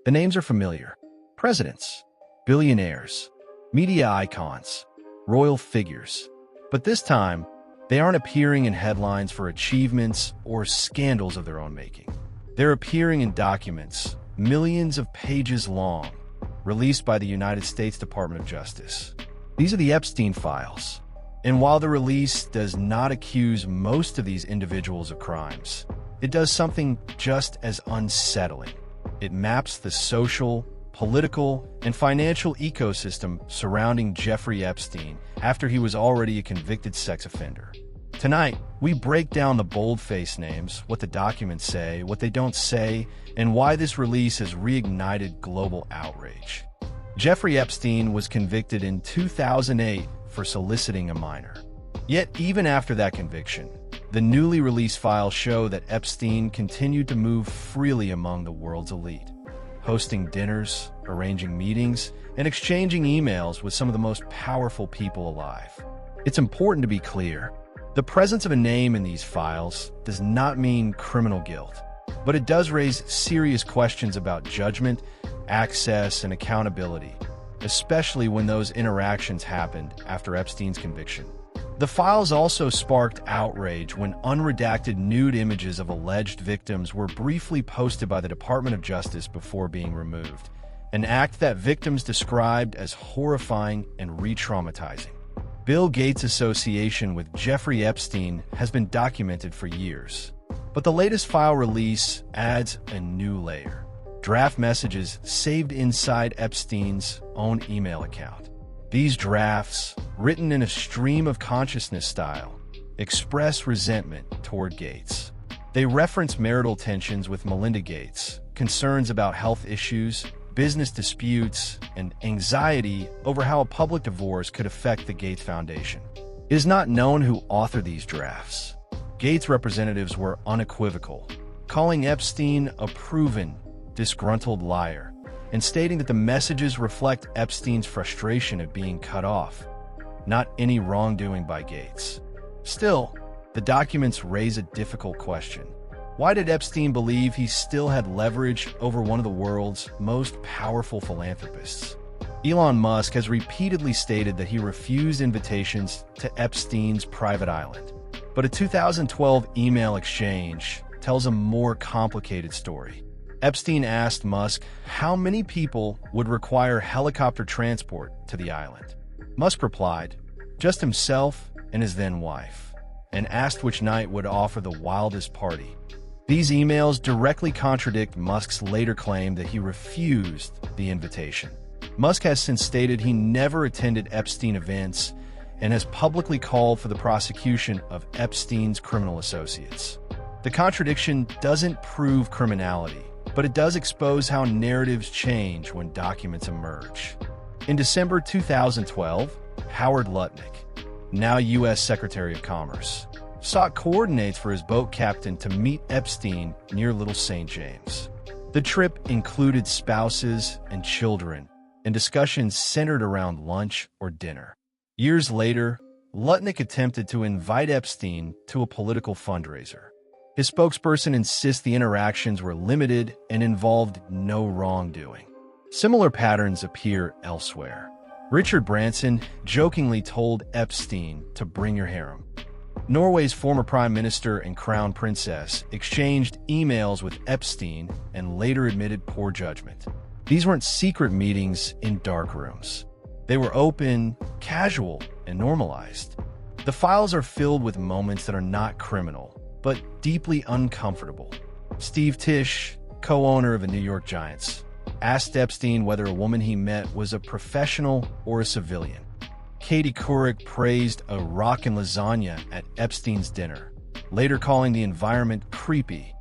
The names are familiar. Presidents, billionaires, media icons, royal figures. But this time, they aren't appearing in headlines for achievements or scandals of their own making. They're appearing in documents, millions of pages long, released by the United States Department of Justice. These are the Epstein files. And while the release does not accuse most of these individuals of crimes, it does something just as unsettling. It maps the social, political, and financial ecosystem surrounding Jeffrey Epstein after he was already a convicted sex offender. Tonight, we break down the boldface names, what the documents say, what they don't say, and why this release has reignited global outrage. Jeffrey Epstein was convicted in 2008 for soliciting a minor. Yet, even after that conviction, the newly released files show that Epstein continued to move freely among the world's elite, hosting dinners, arranging meetings, and exchanging emails with some of the most powerful people alive. It's important to be clear. The presence of a name in these files does not mean criminal guilt, but it does raise serious questions about judgment, access, and accountability, especially when those interactions happened after Epstein's conviction. The files also sparked outrage when unredacted nude images of alleged victims were briefly posted by the Department of Justice before being removed, an act that victims described as horrifying and re-traumatizing. Bill Gates' association with Jeffrey Epstein has been documented for years, but the latest file release adds a new layer. Draft messages saved inside Epstein's own email account. These drafts, written in a stream of consciousness style, express resentment toward Gates. They reference marital tensions with Melinda Gates, concerns about health issues, business disputes, and anxiety over how a public divorce could affect the Gates Foundation. It is not known who authored these drafts. Gates representatives were unequivocal, calling Epstein a proven, disgruntled liar, and stating that the messages reflect Epstein's frustration at being cut off, not any wrongdoing by Gates. Still, the documents raise a difficult question. Why did Epstein believe he still had leverage over one of the world's most powerful philanthropists? Elon Musk has repeatedly stated that he refused invitations to Epstein's private island. But a 2012 email exchange tells a more complicated story. Epstein asked Musk how many people would require helicopter transport to the island. Musk replied, just himself and his then wife, and asked which night would offer the wildest party. These emails directly contradict Musk's later claim that he refused the invitation. Musk has since stated he never attended Epstein events and has publicly called for the prosecution of Epstein's criminal associates. The contradiction doesn't prove criminality, but it does expose how narratives change when documents emerge. In December 2012, Howard Lutnick, now U.S. Secretary of Commerce, sought coordinates for his boat captain to meet Epstein near Little St. James. The trip included spouses and children, and discussions centered around lunch or dinner. Years later, Lutnick attempted to invite Epstein to a political fundraiser. His spokesperson insists the interactions were limited and involved no wrongdoing. Similar patterns appear elsewhere. Richard Branson jokingly told Epstein to bring your harem. Norway's former prime minister and crown princess exchanged emails with Epstein and later admitted poor judgment. These weren't secret meetings in dark rooms. They were open, casual, and normalized. The files are filled with moments that are not criminal, but deeply uncomfortable. Steve Tisch, co-owner of the New York Giants, asked Epstein whether a woman he met was a professional or a civilian. Katie Couric praised a rock and lasagna at Epstein's dinner, later calling the environment creepy.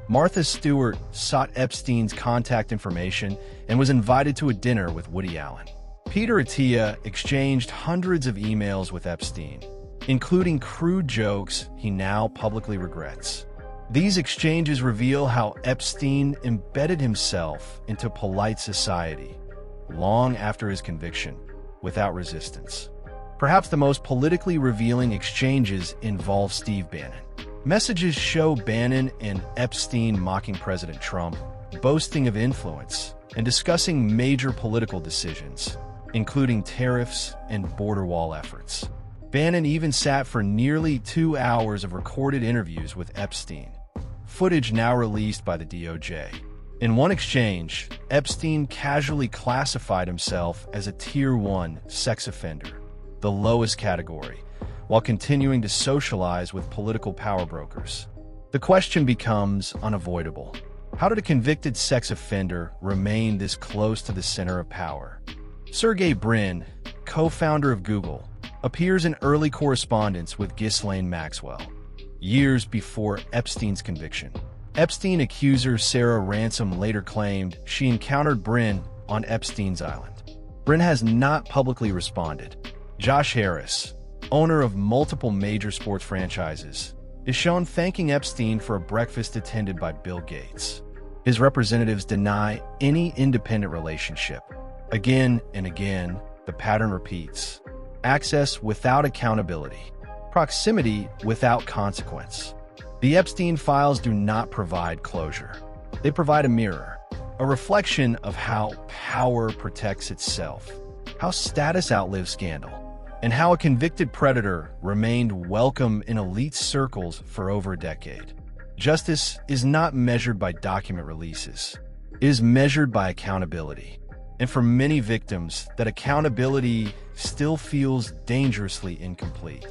Martha Stewart sought Epstein's contact information and was invited to a dinner with Woody Allen. Peter Attia exchanged hundreds of emails with Epstein, including crude jokes he now publicly regrets. These exchanges reveal how Epstein embedded himself into polite society long after his conviction, without resistance. Perhaps the most politically revealing exchanges involve Steve Bannon. Messages show Bannon and Epstein mocking President Trump, boasting of influence, and discussing major political decisions, including tariffs and border wall efforts. Bannon even sat for nearly 2 hours of recorded interviews with Epstein, footage now released by the DOJ. In one exchange, Epstein casually classified himself as a Tier 1 sex offender, the lowest category, while continuing to socialize with political power brokers. The question becomes unavoidable. How did a convicted sex offender remain this close to the center of power? Sergey Brin, co-founder of Google, appears in early correspondence with Ghislaine Maxwell, years before Epstein's conviction. Epstein accuser Sarah Ransom later claimed she encountered Brin on Epstein's island. Brin has not publicly responded. Josh Harris, owner of multiple major sports franchises, is shown thanking Epstein for a breakfast attended by Bill Gates. His representatives deny any independent relationship. Again and again, the pattern repeats. Access without accountability. Proximity without consequence. The Epstein files do not provide closure. They provide a mirror, a reflection of how power protects itself, how status outlives scandal, and how a convicted predator remained welcome in elite circles for over a decade. Justice is not measured by document releases. It is measured by accountability. And for many victims, that accountability still feels dangerously incomplete.